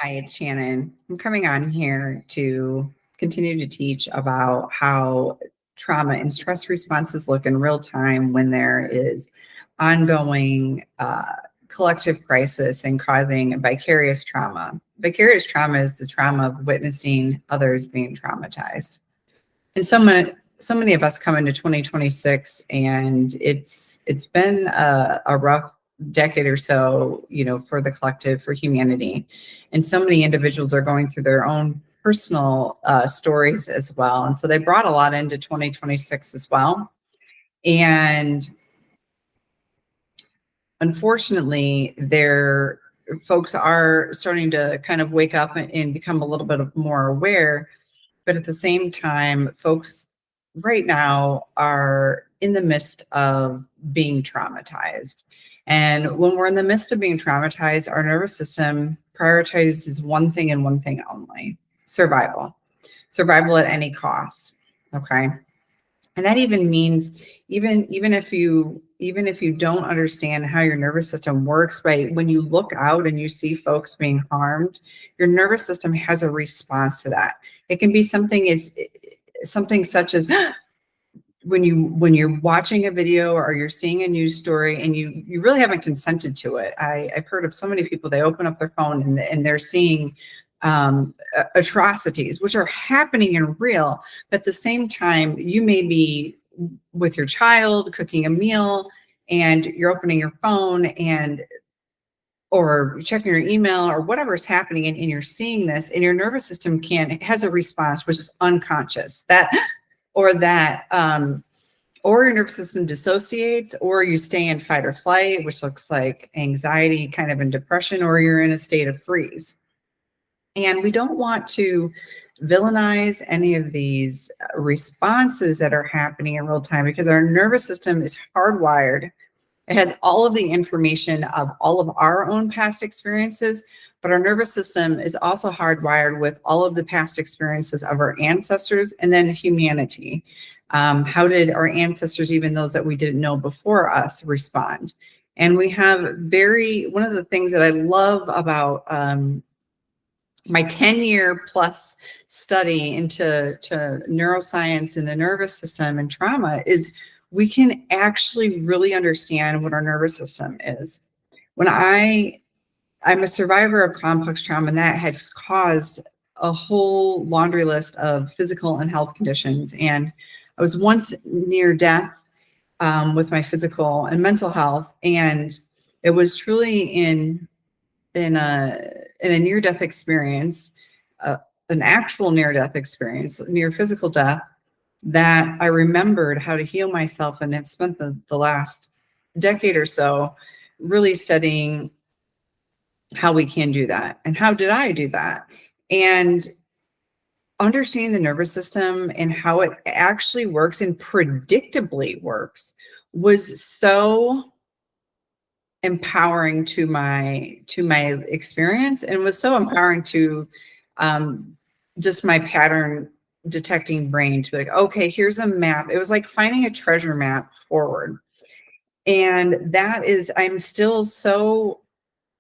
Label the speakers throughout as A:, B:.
A: Hi, it's Shannon. I'm coming on here to continue to teach about how trauma and stress responses look in real time when there is ongoing collective crisis and causing vicarious trauma. Vicarious trauma is the trauma of witnessing others being traumatized. And so many of us come into 2026, and it's been a rough decade or so, for the collective, for humanity. And so many individuals are going through their own personal stories as well. And so they brought a lot into 2026 as well. And unfortunately, folks are starting to kind of wake up and become a little bit more aware. But at the same time, folks right now are in the midst of being traumatized. And when we're in the midst of being traumatized, our nervous system prioritizes one thing and one thing only: survival. Survival at any cost. Okay. And that even means even if you don't understand how your nervous system works, right? When you look out and you see folks being harmed, your nervous system has a response to that. It can be something such as when you're watching a video or you're seeing a news story and you really haven't consented to it. I've heard of so many people, they open up their phone and they're seeing atrocities, which are happening in real. But at the same time, you may be with your child cooking a meal and you're opening your phone or checking your email or whatever is happening, and you're seeing this, and your nervous system has a response which is unconscious, or your nervous system dissociates, or you stay in fight or flight, which looks like anxiety, kind of in depression, or you're in a state of freeze. And we don't want to villainize any of these responses that are happening in real time, because our nervous system is hardwired. It has all of the information of all of our own past experiences, but our nervous system is also hardwired with all of the past experiences of our ancestors and then humanity. How did our ancestors, even those that we didn't know before us, respond? And we have one of the things that I love about my 10-year plus study into neuroscience and the nervous system and trauma is we can actually really understand what our nervous system is. When I'm a survivor of complex trauma, and that has caused a whole laundry list of physical and health conditions. And I was once near death with my physical and mental health. And it was truly in a near-death experience, an actual near-death experience, near physical death, that I remembered how to heal myself, and have spent the last decade or so really studying how we can do that. And how did I do that? And understanding the nervous system and how it actually works and predictably works was so empowering to my experience, and was so empowering to just my pattern detecting brain to be like, okay, here's a map. It was like finding a treasure map forward. And I'm still so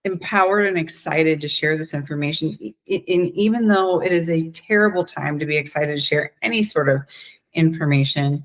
A: empowered and excited to share this information. Even though it is a terrible time to be excited to share any sort of information,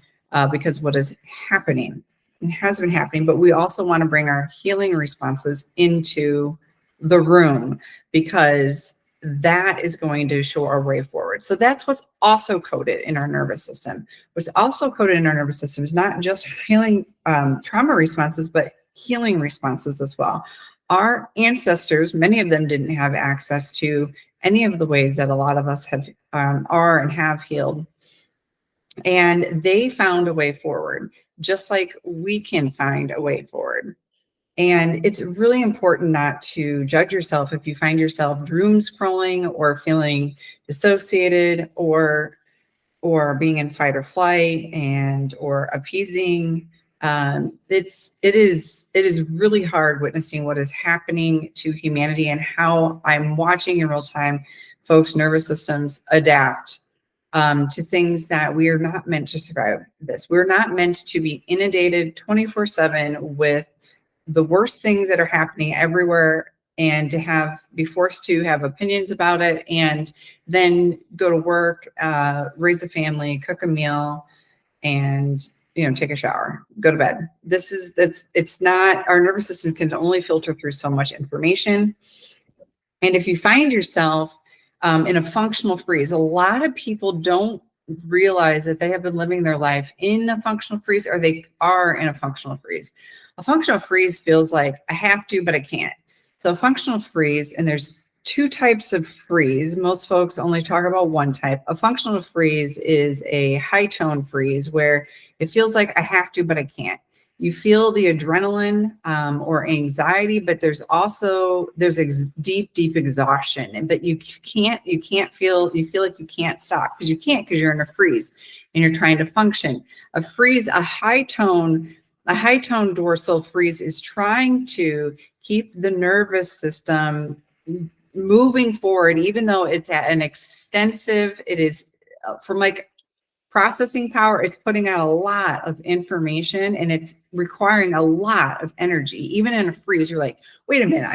A: because what is happening and has been happening, but we also want to bring our healing responses into the room, because that is going to show our way forward. So that's what's also coded in our nervous system. What's also coded in our nervous system is not just healing trauma responses, but healing responses as well. Our ancestors, many of them didn't have access to any of the ways that a lot of us are and have healed. And they found a way forward, just like we can find a way forward. And it's really important not to judge yourself if you find yourself doomscrolling or feeling dissociated or being in fight or flight or appeasing. It is really hard witnessing what is happening to humanity, and how I'm watching in real time folks' nervous systems adapt to things that we are not meant to survive this. We're not meant to be inundated 24/7 with the worst things that are happening everywhere and to be forced to have opinions about it, and then go to work, raise a family, cook a meal, and take a shower, go to bed. It's not, our nervous system can only filter through so much information. And if you find yourself in a functional freeze, a lot of people don't realize that they have been living their life in a functional freeze, or they are in a functional freeze. A functional freeze feels like I have to, but I can't. So a functional freeze, and there's two types of freeze. Most folks only talk about one type. A functional freeze is a high tone freeze where it feels like I have to, but I can't. You feel the adrenaline or anxiety, but there's deep exhaustion. But you feel like you can't stop, because you can't, because you're in a freeze and you're trying to function. A high tone dorsal freeze is trying to keep the nervous system moving forward, even though it's at an extensive, it is from like processing power, it's putting out a lot of information, and it's requiring a lot of energy. Even in a freeze, you're like, wait a minute,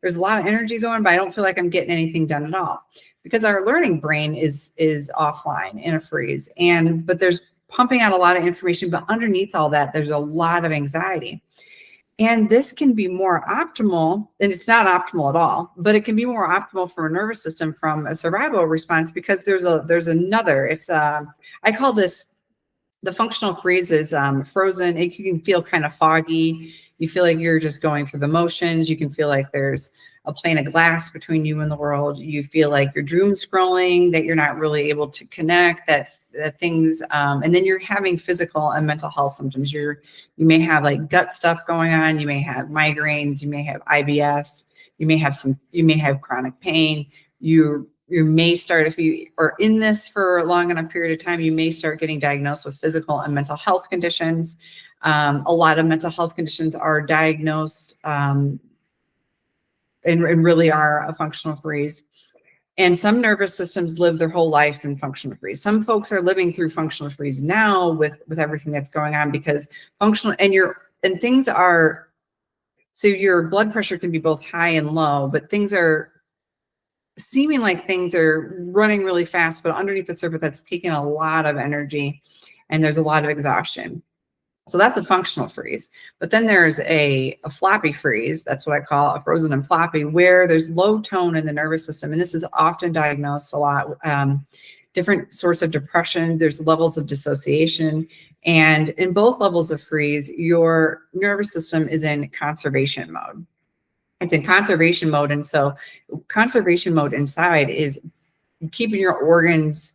A: there's a lot of energy going, but I don't feel like I'm getting anything done at all, because our learning brain is offline in a freeze, but there's pumping out a lot of information, but underneath all that, there's a lot of anxiety. And this can be more optimal, and it's not optimal at all, but it can be more optimal for a nervous system from a survival response, because there's another, I call this, the functional freeze is frozen. You can feel kind of foggy. You feel like you're just going through the motions. You can feel like there's a plane of glass between you and the world. You feel like you're doom scrolling, that you're not really able to connect, that things, and then you're having physical and mental health symptoms. You may have like gut stuff going on. You may have migraines. You may have IBS. You may have chronic pain. You may start, if you are in this for a long enough period of time, you may start getting diagnosed with physical and mental health conditions. A lot of mental health conditions are diagnosed and really are a functional freeze. And some nervous systems live their whole life in functional freeze. Some folks are living through functional freeze now with everything that's going on, because functional, and things are, so your blood pressure can be both high and low, but things are seeming like things are running really fast, but underneath the surface, that's taking a lot of energy, and there's a lot of exhaustion. So that's a functional freeze. But then there's a floppy freeze. That's what I call a frozen and floppy, where there's low tone in the nervous system. And this is often diagnosed a lot. Different sorts of depression. There's levels of dissociation. And in both levels of freeze, your nervous system is in conservation mode. It's in conservation mode. And so conservation mode inside is keeping your organs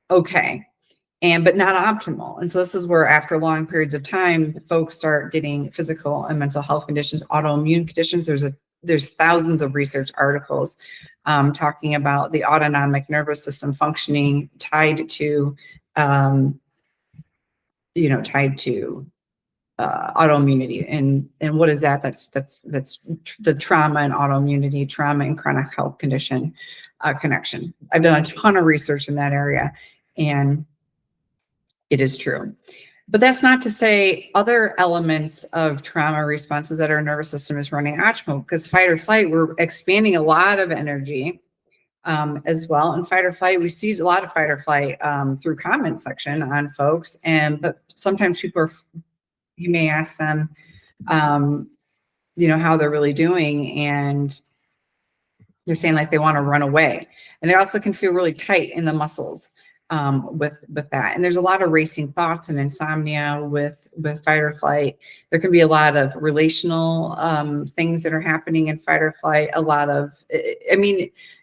A: okay, but not optimal. And so this is where, after long periods of time, folks start getting physical and mental health conditions, autoimmune conditions. There's thousands of research articles talking about the autonomic nervous system functioning tied to autoimmunity. And what is that? That's the trauma and autoimmunity, trauma and chronic health condition connection. I've done a ton of research in that area, and it is true. But that's not to say other elements of trauma responses that our nervous system is running optimal, because fight or flight, we're expanding a lot of energy as well. And fight or flight, we see a lot of fight or flight through comment section on folks. But sometimes people you may ask them, how they're really doing, and they're saying like they want to run away. And they also can feel really tight in the muscles with that. And there's a lot of racing thoughts and insomnia with fight or flight. There can be a lot of relational things that are happening in fight or flight.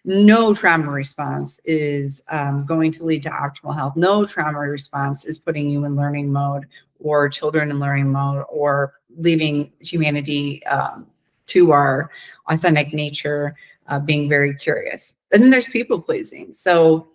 A: No trauma response is going to lead to optimal health. No trauma response is putting you in learning mode, or children in learning mode, or leaving humanity to our authentic nature, being very curious. And then there's people pleasing. So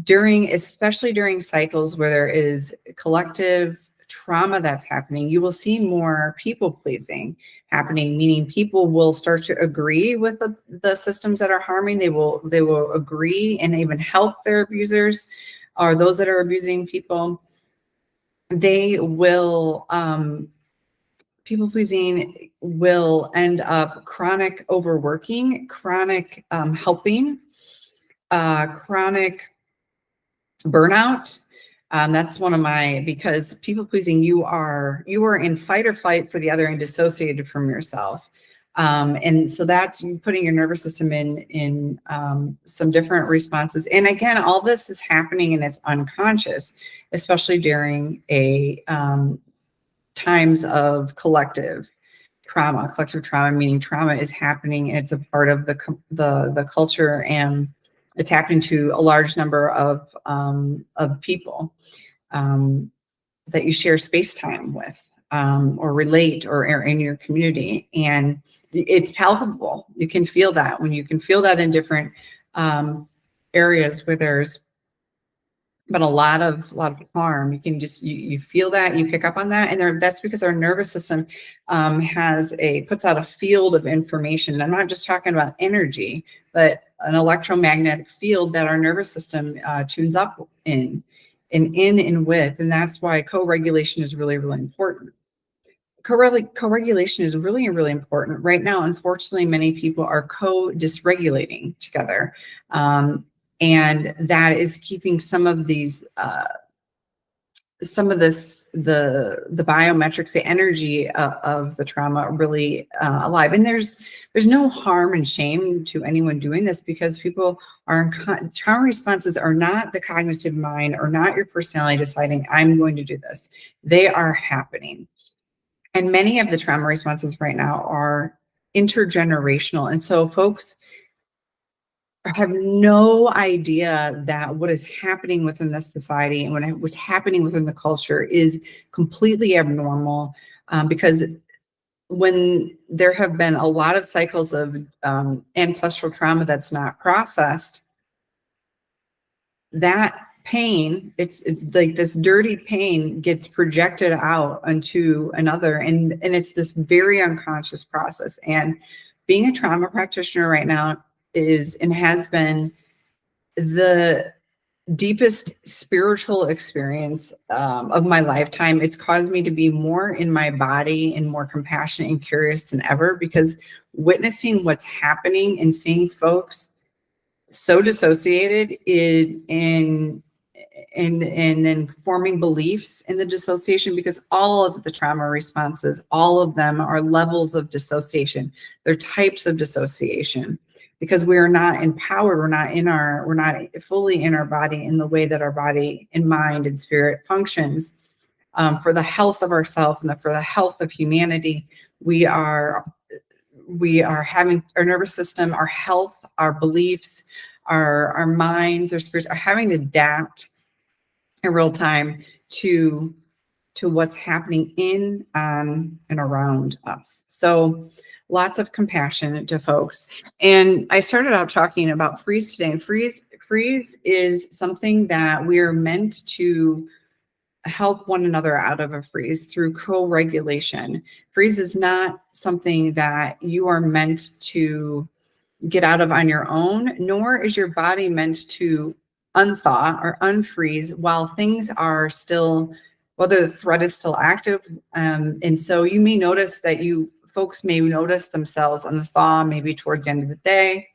A: especially during cycles where there is collective trauma that's happening, you will see more people pleasing happening, meaning people will start to agree with the systems that are harming. They will agree and even help their abusers, or those that are abusing people. They will people pleasing will end up chronic overworking, chronic helping, chronic burnout. That's one of my, because people pleasing, you are in fight or flight for the other and dissociated from yourself. And so that's you putting your nervous system in some different responses. And again, all this is happening and it's unconscious, especially during a times of collective trauma. Collective trauma meaning trauma is happening and it's a part of the culture, and it's happening to a large number of people that you share space time with, or relate, or are in your community. And it's palpable. You can feel that when you can feel that in different areas where there's been a lot of harm. You can just, you feel that, you pick up on that. And that's because our nervous system puts out a field of information. And I'm not just talking about energy, but an electromagnetic field that our nervous system tunes up in and with. And that's why co-regulation is really, really important. Co-regulation is really, really important. Right now, unfortunately, many people are co-dysregulating together. And that is keeping some of these, the biometrics, the energy of the trauma really alive. And there's no harm and shame to anyone doing this, because people are trauma responses are not the cognitive mind or not your personality deciding I'm going to do this. They are happening. And many of the trauma responses right now are intergenerational. And so folks have no idea that what is happening within this society and what was happening within the culture is completely abnormal, because when there have been a lot of cycles of ancestral trauma that's not processed, that pain, it's like this dirty pain gets projected out onto another, and it's this very unconscious process. And being a trauma practitioner right now is and has been the deepest spiritual experience of my lifetime. It's caused me to be more in my body and more compassionate and curious than ever, because witnessing what's happening and seeing folks so dissociated and then forming beliefs in the dissociation, because all of the trauma responses, all of them are levels of dissociation. They're types of dissociation, because we are not empowered. We're not fully in our body in the way that our body and mind and spirit functions. For the health of ourselves and for the health of humanity, we are having our nervous system, our health, our beliefs, our minds, our spirits are having to adapt in real time to what's happening in and around us. So lots of compassion to folks. And I started out talking about freeze today. And freeze is something that we are meant to help one another out of a freeze through co-regulation. Freeze is not something that you are meant to get out of on your own, nor is your body meant to unthaw or unfreeze while things are still, whether the threat is still active. And so you may notice that folks may notice themselves on the thaw, maybe towards the end of the day,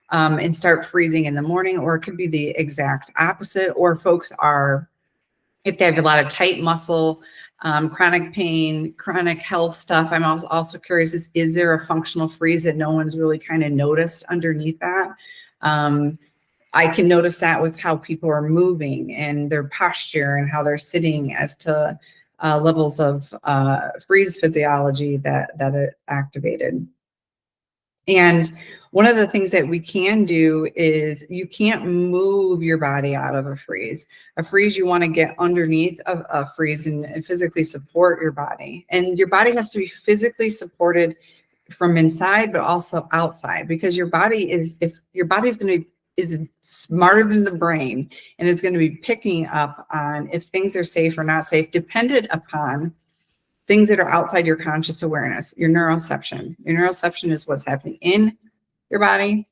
A: and start freezing in the morning, or it could be the exact opposite. Or folks are, if they have a lot of tight muscle, chronic pain, chronic health stuff. I'm also curious, is there a functional freeze that no one's really kind of noticed underneath that? I can notice that with how people are moving and their posture and how they're sitting as to levels of freeze physiology that are activated. And one of the things that we can do is you can't move your body out of a freeze. A freeze, you want to get underneath a freeze and physically support your body. And your body has to be physically supported from inside, but also outside, because your body is, if your body's going to is smarter than the brain, and it's going to be picking up on if things are safe or not safe, dependent upon things that are outside your conscious awareness, your neuroception. Your neuroception is what's happening in your body,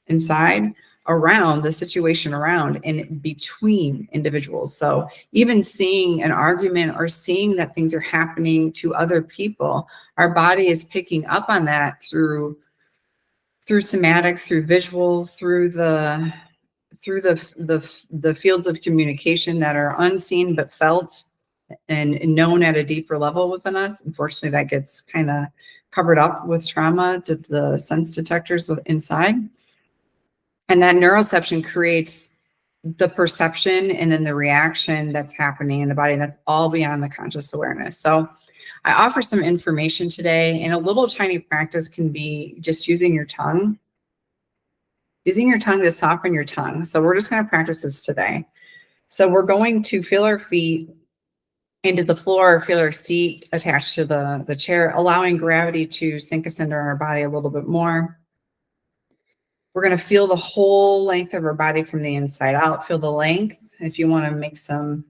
A: inside, around the situation around and between individuals. So even seeing an argument or seeing that things are happening to other people, our body is picking up on that through somatics, through visual, through the fields of communication that are unseen but felt and known at a deeper level within us. Unfortunately, that gets kind of covered up with trauma to the sense detectors inside. And that neuroception creates the perception and then the reaction that's happening in the body. That's all beyond the conscious awareness. So I offer some information today, and a little tiny practice can be just using your tongue to soften your tongue. So we're just going to practice this today. So we're going to feel our feet into the floor, feel our seat attached to the chair, allowing gravity to sink us into our body a little bit more. We're going to feel the whole length of our body from the inside out. Feel the length. If you want to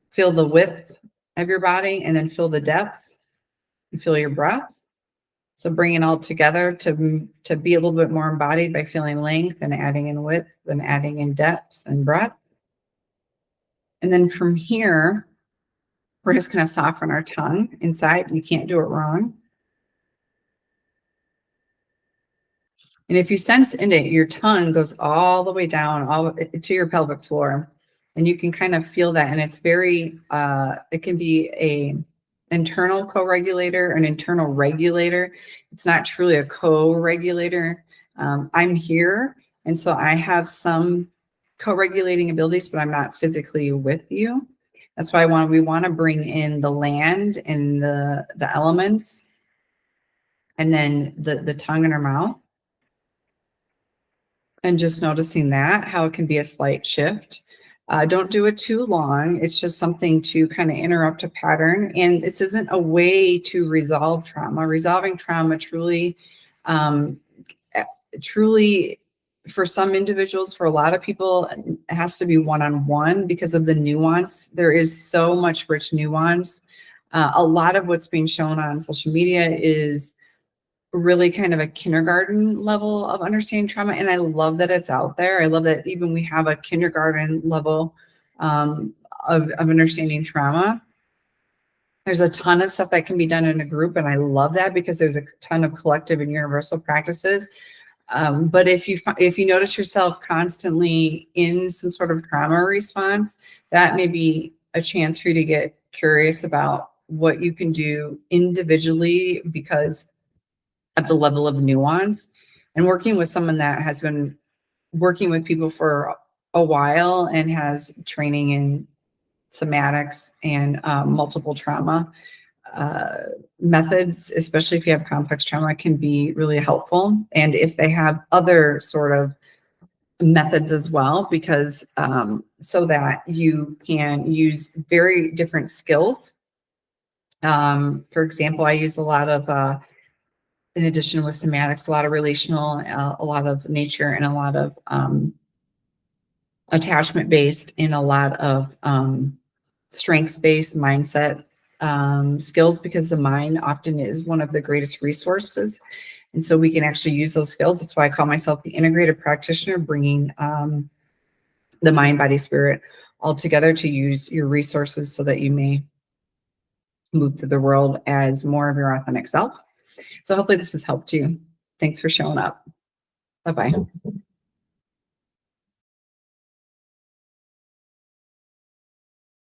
A: feel the width of your body, and then feel the depth and feel your breath. So bring it all together to be a little bit more embodied by feeling length and adding in width and adding in depth and breadth. And then from here, we're just going to soften our tongue inside. You can't do it wrong. And if you sense in it, your tongue goes all the way down, all to your pelvic floor, and you can kind of feel that. And it's very, it can be a internal co-regulator, an internal regulator. It's not truly a co-regulator. I'm here, and so I have some co-regulating abilities, but I'm not physically with you. That's why we want to bring in the land and the elements, and then the tongue in our mouth. And just noticing that, how it can be a slight shift. Don't do it too long. It's just something to kind of interrupt a pattern. And this isn't a way to resolve trauma. Resolving trauma truly, for some individuals, for a lot of people, it has to be one-on-one because of the nuance. There is so much rich nuance. A lot of what's being shown on social media is really kind of a kindergarten level of understanding trauma. And I love that it's out there. I love that even we have a kindergarten level of understanding trauma. There's a ton of stuff that can be done in a group. And I love that because there's a ton of collective and universal practices. But if you notice yourself constantly in some sort of trauma response, that may be a chance for you to get curious about what you can do individually because at the level of nuance. And working with someone that has been working with people for a while and has training in somatics and multiple trauma methods, especially if you have complex trauma, can be really helpful. And if they have other sort of methods as well, because so that you can use very different skills. For example, I use a lot of in addition with somatics, a lot of relational, a lot of nature, and a lot of attachment-based, and a lot of strengths-based mindset skills, because the mind often is one of the greatest resources. And so we can actually use those skills. That's why I call myself the integrated practitioner, bringing the mind, body, spirit all together to use your resources so that you may move through the world as more of your authentic self. So hopefully this has helped you. Thanks for showing up. Bye-bye.